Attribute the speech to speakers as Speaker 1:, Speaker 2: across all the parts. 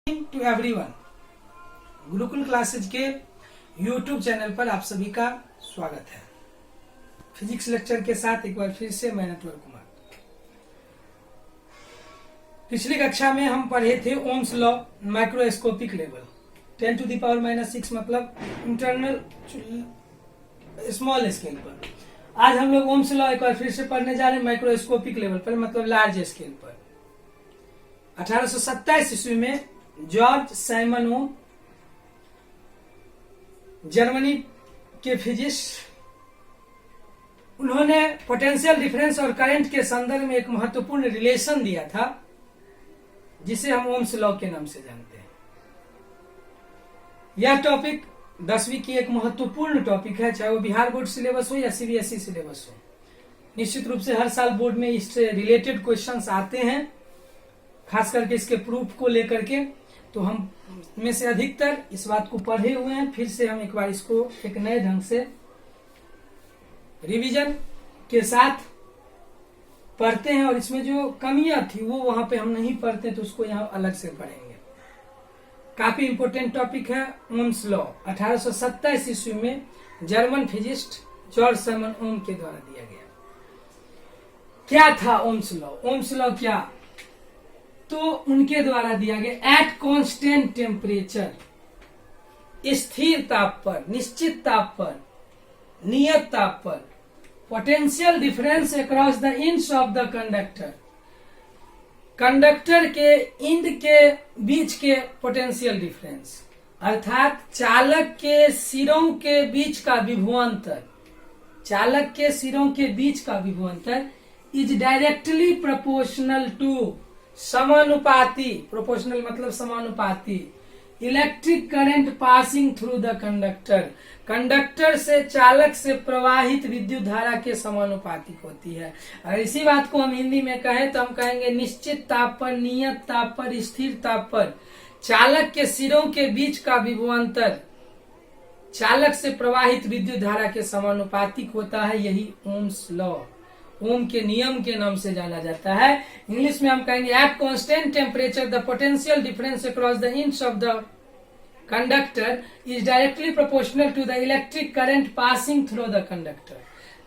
Speaker 1: To everyone, Gurukul classes के YouTube channel पर आप सभी का स्वागत है। फिजिक्स लेक्चर के साथ एक बार फिर से मैं नटवर कुमार। पिछली कक्षा में हम पढ़े थे ohm's law microscopic level 10 to the power -6 मतलब इंटरनल स्मॉल स्केल पर। आज हम लोग ओम्स लॉ एक बार फिर से पढ़ने जा रहे हैं माइक्रोस्कोपिक लेवल पर मतलब लार्ज स्केल पर। 1827 ईस्वी में जॉर्ज साइमन ओम जर्मनी के फिजिस्ट, उन्होंने पोटेंशियल डिफरेंस और करंट के संदर्भ में एक महत्वपूर्ण रिलेशन दिया था जिसे हम ओम्स लॉ के नाम से जानते हैं। यह टॉपिक 10वीं की एक महत्वपूर्ण टॉपिक है, चाहे वो बिहार बोर्ड सिलेबस हो या सीबीएसई सिलेबस हो। निश्चित रूप से हर साल बोर्ड में इससे रिलेटेड क्वेश्चंस आते हैं, खास करके इसके प्रूफ को लेकर के। तो हम में से अधिकतर इस बात को पढ़े हुए हैं, फिर से हम एक बार इसको एक नए ढंग से रिवीजन के साथ पढ़ते हैं और इसमें जो कमियां थी वो वहां पे हम नहीं पढ़ते तो उसको यहाँ अलग से पढ़ेंगे। काफी इंपोर्टेंट टॉपिक है ओम्स लॉ। 1827 ईस्वी में जर्मन फिजिस्ट जॉर्ज साइमन ओम के द्वारा दिया गया। क्या था ओम्स लॉ? ओम्स लॉ क्या तो उनके द्वारा दिया गया एट कांस्टेंट टेम्परेचर, स्थिर ताप पर, निश्चित ताप पर, नियत ताप पर, potential difference across the ends of the conductor, conductor के इंड के बीच के पोटेंशियल डिफरेंस अर्थात चालक के सिरों के बीच का विभवांतर, चालक के सिरों के बीच का विभवांतर इज डायरेक्टली प्रोपोर्शनल टू, समानुपाती, प्रोपोर्शनल मतलब समानुपाती, electric current passing through the conductor, conductor से चालक से प्रवाहित विद्युत धारा के समानुपातिक होती है। और इसी बात को हम हिंदी में कहें तो हम कहेंगे निश्चित ताप पर, नियत ताप पर, स्थिर ताप पर चालक के सिरों के बीच का विभवांतर चालक से प्रवाहित विद्युत धारा के समानुपातिक होता है। यही ओम्स लॉ, ओम के नियम के नाम से जाना जाता है। इंग्लिश में हम कहेंगे at constant temperature the potential difference across the ends of the conductor is directly proportional to the electric current passing through the conductor.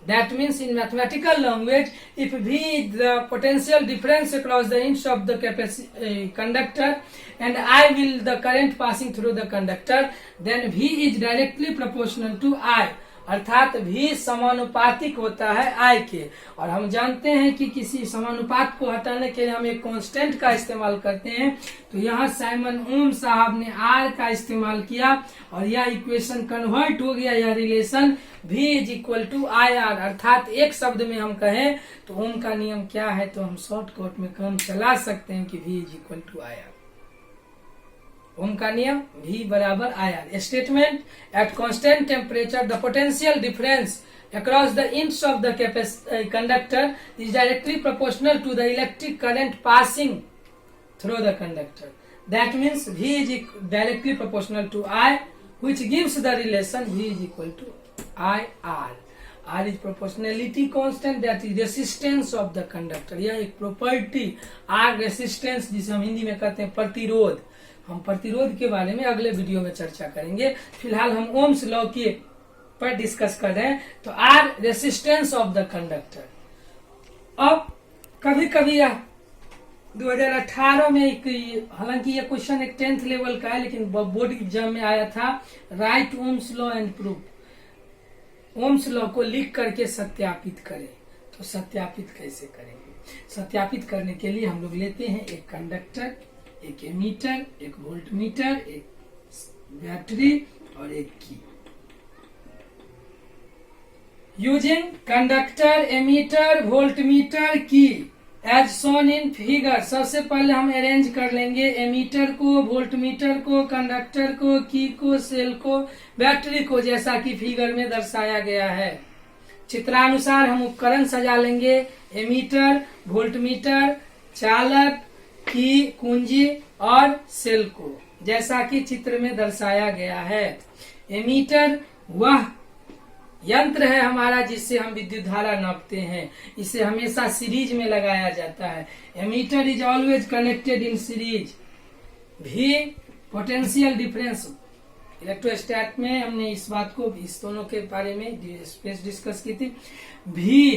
Speaker 1: That means in mathematical language, if V is the potential difference across the inch of the conductor and I will the current passing through the conductor, then V is directly proportional to I, अर्थात V समानुपातिक होता है I के। और हम जानते हैं कि किसी समानुपात को हटाने के लिए हम एक कांस्टेंट का इस्तेमाल करते हैं, तो यहाँ साइमन ओम साहब ने R का इस्तेमाल किया और यह इक्वेशन कन्वर्ट हो गया, यह relation V is equal to I R. अर्थात एक शब्द में हम कहें तो ओम का नियम क्या है तो हम शॉर्टकट में काम चला सकते हैं कि V is equal to I R. Ohm का नियम V बराबर I R. Statement at constant temperature the potential difference across the inch of the conductor is directly proportional to the electric current passing through the conductor. That means V is directly proportional to I, which gives the relation V is equal to IR. R is proportionality constant, that is resistance of the conductor. यह एक property R resistance जिसे हम हिंदी में कहते हैं प्रतिरोध। हम प्रतिरोध के बारे में अगले वीडियो में चर्चा करेंगे। फिलहाल हम ओम्स लॉ के पर डिस्कस कर रहे हैं। तो R resistance of the conductor. अब कभी कभी यह 2018 में हालांकि यह क्वेश्चन एक 10th लेवल का है लेकिन बोर्ड एग्जाम में आया था, right Ohm's law and proof. Ohm's law को लिख करके सत्यापित करें। तो सत्यापित कैसे करेंगे? सत्यापित करने के लिए हम लोग लेते हैं एक कंडक्टर, एक एमीटर, एक वोल्टमीटर, एक बैटरी और एक की। यूजिंग कंडक्टर, एमीटर, वोल्टमीटर, की एज शोन इन फिगर। सबसे पहले हम अरेंज कर लेंगे एमीटर को, वोल्टमीटर को, कंडक्टर को, की को, सेल को, बैटरी को, जैसा कि फिगर में दर्शाया गया है। चित्रानुसार हम उपकरण सजा लेंगे, एमीटर, वोल्टमीटर, चालक, की, कुंजी और सेल को, जैसा कि चित्र में दर्शाया गया है। एमीटर वह यंत्र है हमारा जिससे हम विद्युत धारा नापते हैं। इसे हमेशा सीरीज में लगाया जाता है। Ammeter is always connected in series. भी पोटेंशियल डिफरेंस, इलेक्ट्रोस्टैट में हमने इस बात को, इस दोनों के बारे में डिस्कस की थी। भी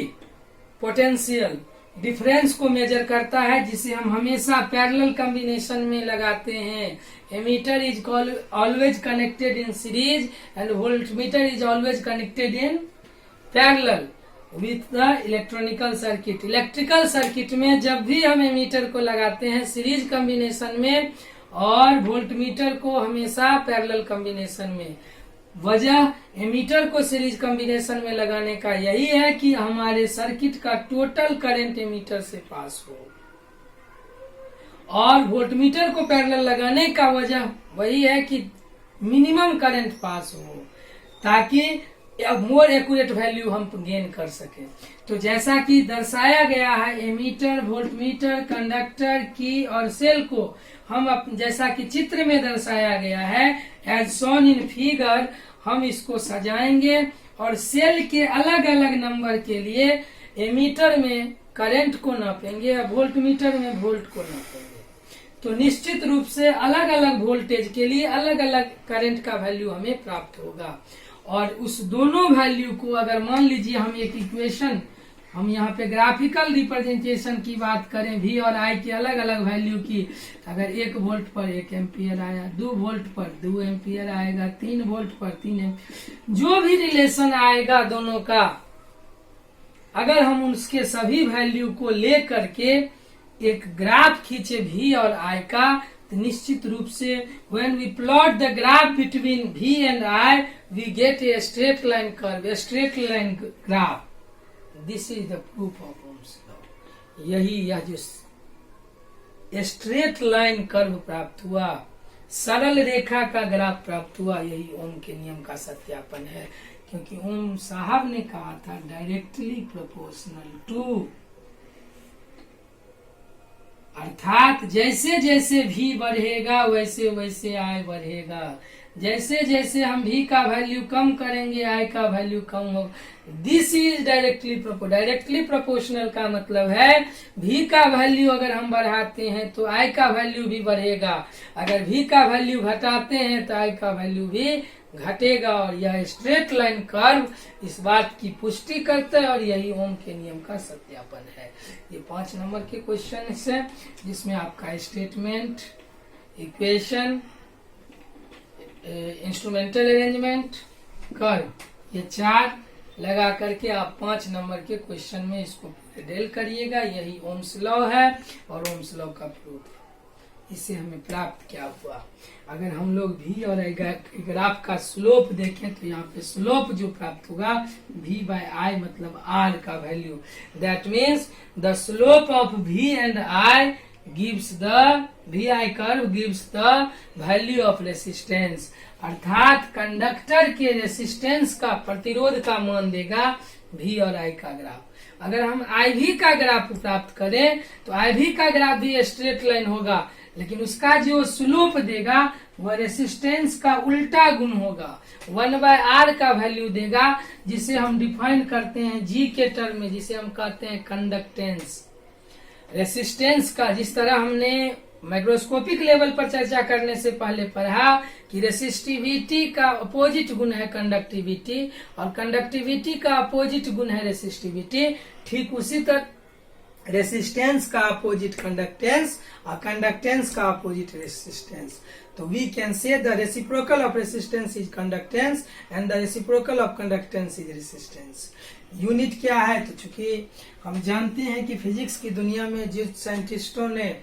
Speaker 1: पोटेंशियल डिफरेंस को मेजर करता है, जिसे हम हमेशा पैरेलल कॉम्बिनेशन में लगाते हैं। Ammeter is always connected in series and voltmeter is always connected in parallel with the electronical circuit. Electrical circuit में जब भी हम एमीटर को लगाते हैं सीरीज कॉम्बिनेशन में और वोल्टमीटर को हमेशा पैरेलल कॉम्बिनेशन में। वजह एमीटर को सीरीज कॉम्बिनेशन में लगाने का यही है कि हमारे सर्किट का टोटल करंट एमीटर से पास हो, और वोल्टमीटर को पैरेलल लगाने का वजह वही है कि मिनिमम करंट पास हो, ताकि मोर एक्यूरेट वैल्यू हम गेन कर सके। तो जैसा कि दर्शाया गया है, एमीटर, वोल्टमीटर, कंडक्टर की और सेल को हम जैसा कि चित्र में दर्शाया गया है, एज शोन इन फिगर, हम इसको सजाएंगे और सेल के अलग अलग नंबर के लिए एमीटर में करंट को नापेंगे और वोल्टमीटर में वोल्ट को नापेंगे। तो निश्चित रूप से अलग अलग वोल्टेज के लिए अलग अलग करंट का वैल्यू हमें प्राप्त होगा। और उस दोनों वैल्यू को अगर मान लीजिए हम एक इक्वेशन, हम यहाँ पे ग्राफिकल रिप्रेजेंटेशन की बात करें भी और आई की अलग अलग वैल्यू की, अगर 1 वोल्ट पर 1 एम्पियर आया, 2 वोल्ट पर 2 एम्पियर आएगा, 3 वोल्ट पर 3 एम्पियर, जो भी रिलेशन आएगा दोनों का, अगर हम उसके सभी वैल्यू को ले करके एक ग्राफ खींचे भी और आई का, तो निश्चित रूप से when we plot the graph between V and I, we get a straight line curve, a straight line graph. This is the proof of Ohm's law. यह जो स्ट्रेट लाइन कर्व प्राप्त हुआ, सरल रेखा का ग्राफ प्राप्त हुआ, यही ओम के नियम का सत्यापन है। क्योंकि ओम साहब ने कहा था डायरेक्टली प्रोपोर्शनल टू, अर्थात जैसे जैसे भी बढ़ेगा वैसे वैसे आई बढ़ेगा। जैसे जैसे हम भी का वैल्यू कम करेंगे आई का वैल्यू कम होगा। दिस इज डायरेक्टली प्रोपोर्शनल का मतलब है भी का वैल्यू अगर हम बढ़ाते हैं तो आई का वैल्यू भी बढ़ेगा, अगर भी का वैल्यू घटाते हैं तो आई का वैल्यू भी घटेगा। और यह स्ट्रेट लाइन कर्व इस बात की पुष्टि करता है और यही ओम के नियम का सत्यापन है। ये 5 नंबर के क्वेश्चन है, जिसमें आपका statement, equation, instrumental arrangement, curve, ये 4 लगा करके आप 5 नंबर के क्वेश्चन में इसको डेल करिएगा। यही ओम्स लॉ है और ओम्स लॉ का प्रूफ है। इससे हमें प्राप्त क्या हुआ, अगर हम लोग भी और ग्राफ का स्लोप देखें तो यहाँ पे स्लोप जो प्राप्त होगा v बाय आई मतलब r का value, that means the slope of v and i gives the vi curve gives the value of resistance, अर्थात कंडक्टर के रेसिस्टेंस का, प्रतिरोध का मान देगा v और i का ग्राफ। अगर हम IV का ग्राफ प्राप्त करें तो IV का ग्राफ भी स्ट्रेट लाइन होगा, लेकिन उसका जो स्लोप देगा वह रेसिस्टेंस का उल्टा गुण होगा, 1/r का वैल्यू देगा, जिसे हम डिफाइन करते हैं G के टर्म में, जिसे हम कहते हैं कंडक्टेंस। रेसिस्टेंस का, जिस तरह हमने माइक्रोस्कोपिक लेवल पर चर्चा करने से पहले पढ़ा कि रेसिस्टिविटी का अपोजिट गुण है कंडक्टिविटी और कंडक्टिविटी का अपोजिट गुण है रेसिस्टिविटी, ठीक उसी तरह रेसिस्टेंस का अपोजिट कंडक्टेंस और कंडक्टेंस का अपोजिट रेसिस्टेंस। तो we can say the reciprocal of resistance is conductance and the reciprocal of conductance is resistance. Unit क्या है, तो चूंकि हम जानते हैं कि फिजिक्स की दुनिया में जिस साइंटिस्टों ने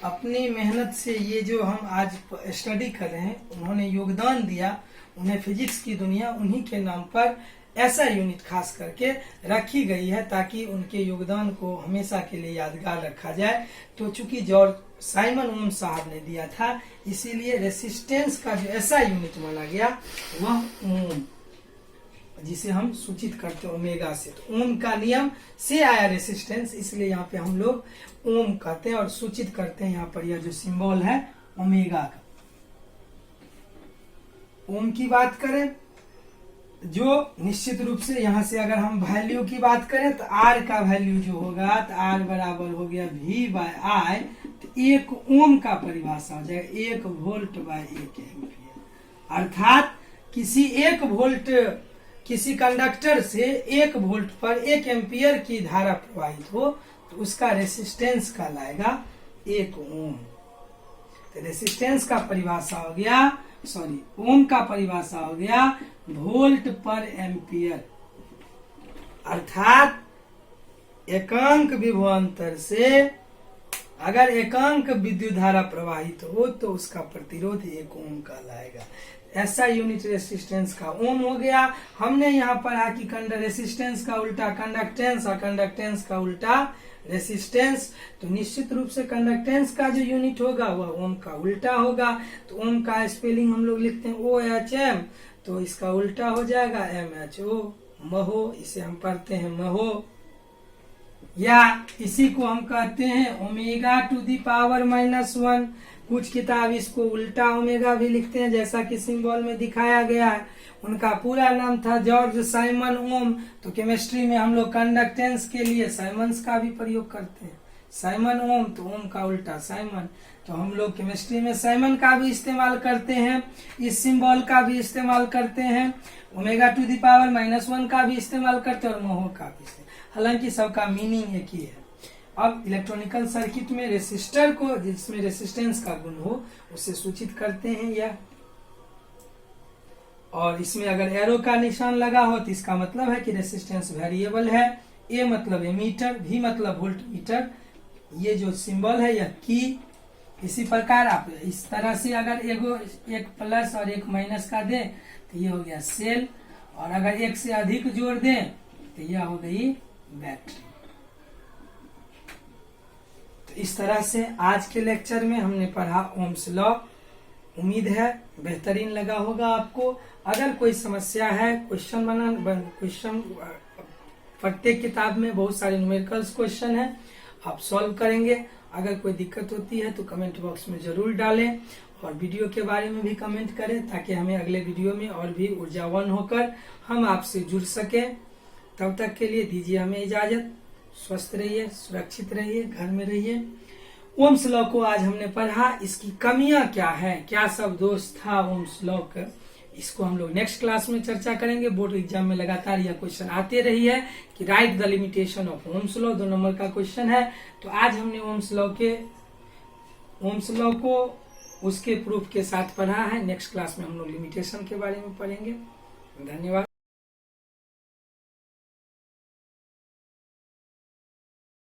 Speaker 1: अपनी मेहनत से ये जो हम आज स्टडी कर रहे हैं उन्होंने योगदान दिया, उन्हें फिजिक्स की दुनिया उन्हीं के नाम पर ऐसा यूनिट खास करके रखी गई है ताकि उनके योगदान को हमेशा के लिए यादगार रखा जाए। तो चूंकि जॉर्ज साइमन ओम साहब ने दिया था, इसीलिए रेसिस्टेंस का जो ऐसा यूनिट माना गया वह ओम, जिसे हम सूचित करते हैं ओमेगा से। तो ओम का नियम से आया रेसिस्टेंस, इसलिए यहाँ पे हम लोग ओम कहते हैं और सूचित करते हैं। यहाँ पर यह जो सिंबल है ओमेगा का। ओम की बात करें जो निश्चित रूप से यहाँ से अगर हम वैल्यू की बात करें तो आर का वैल्यू जो होगा तो आर बराबर हो गया V बाय आई, तो 1 ओम का परिभाषा हो जाएगा 1 वोल्ट बाय 1 एम्पियर। अर्थात किसी कंडक्टर से 1 वोल्ट पर 1 एम्पियर की धारा प्रवाहित हो तो उसका रेसिस्टेंस कहलाएगा 1 ओम। तो रेसिस्टेंस का परिभाषा हो गया, ओम का परिभाषा हो गया वोल्ट पर एम्पियर। अर्थात एकांक विभवांतर से अगर एकांक विद्युत धारा प्रवाहित हो तो उसका प्रतिरोध 1 ओम कहलाएगा। ऐसा यूनिट रेसिस्टेंस का ओम हो गया। हमने यहाँ पढ़ा कि रेसिस्टेंस का उल्टा कंडक्टेंस और कंडक्टेंस का उल्टा रेसिस्टेंस। तो निश्चित रूप से कंडक्टेंस का जो यूनिट होगा वह ओम का उल्टा होगा। तो ओम का स्पेलिंग हम लोग लिखते हैं OHM, तो इसका उल्टा हो जाएगा MHO, महो। इसे हम पढ़ते हैं महो, या इसी को हम कहते हैं ओमेगा टू दी पावर -1। कुछ किताब इसको उल्टा ओमेगा भी लिखते हैं, जैसा कि सिंबल में दिखाया गया है। उनका पूरा नाम था जॉर्ज साइमन ओम। तो केमिस्ट्री में हम लोग कंडक्टेंस के लिए साइमन्स का भी प्रयोग करते हैं। साइमन ओम, तो ओम का उल्टा साइमन। तो हम लोग केमिस्ट्री में साइमन का भी इस्तेमाल करते हैं, इस सिंबल का भी इस्तेमाल करते हैं, ओमेगा टू दी पावर -1 का भी इस्तेमाल करते हैं और महो का भी। हालांकि सबका मीनिंग एक ही है। अब इलेक्ट्रॉनिकल सर्किट में रेसिस्टर को, जिसमें रेसिस्टेंस का गुण हो, उसे सूचित करते हैं या, और इसमें अगर एरो का निशान लगा हो तो इसका मतलब है कि रेसिस्टेंस वेरिएबल है। ए मतलब एमीटर, V मतलब वोल्ट मीटर। ये जो सिंबल है यह की। इसी प्रकार आप इस तरह से अगर एक प्लस और एक माइनस का दें तो ये हो गया सेल, और अगर एक से अधिक जोड़ दें तो यह हो गई बैटरी। तो इस तरह से आज के लेक्चर में हमने पढ़ा ओम्स लॉ। उम्मीद है बेहतरीन लगा होगा आपको। अगर कोई समस्या है, क्वेश्चन प्रत्येक किताब में बहुत सारे न्यूमेरिकल्स क्वेश्चन है, आप सॉल्व करेंगे। अगर कोई दिक्कत होती है तो कमेंट बॉक्स में जरूर डालें, और वीडियो के बारे में भी कमेंट करें ताकि हमें अगले वीडियो में और भी ऊर्जावान होकर हम आपसे जुड़ सकें। तब तक के लिए दीजिए हमें इजाजत। स्वस्थ रहिए, सुरक्षित रहिए, घर में रहिए। ओम्स लॉ को आज हमने पढ़ा, इसकी कमियां क्या है, क्या सब दोष था ओम्स लॉ का, इसको हम लोग नेक्स्ट क्लास में चर्चा करेंगे। बोर्ड एग्जाम में लगातार यह क्वेश्चन आते रही है कि right the limitation of Ohm's law, 2 number का क्वेश्चन है। तो आज हमने ओम्स लॉ को उसके प्रूफ के साथ पढ़ा है। नेक्स्ट क्लास में हम लोग लिमिटेशन के बारे में पढ़ेंगे। धन्यवाद।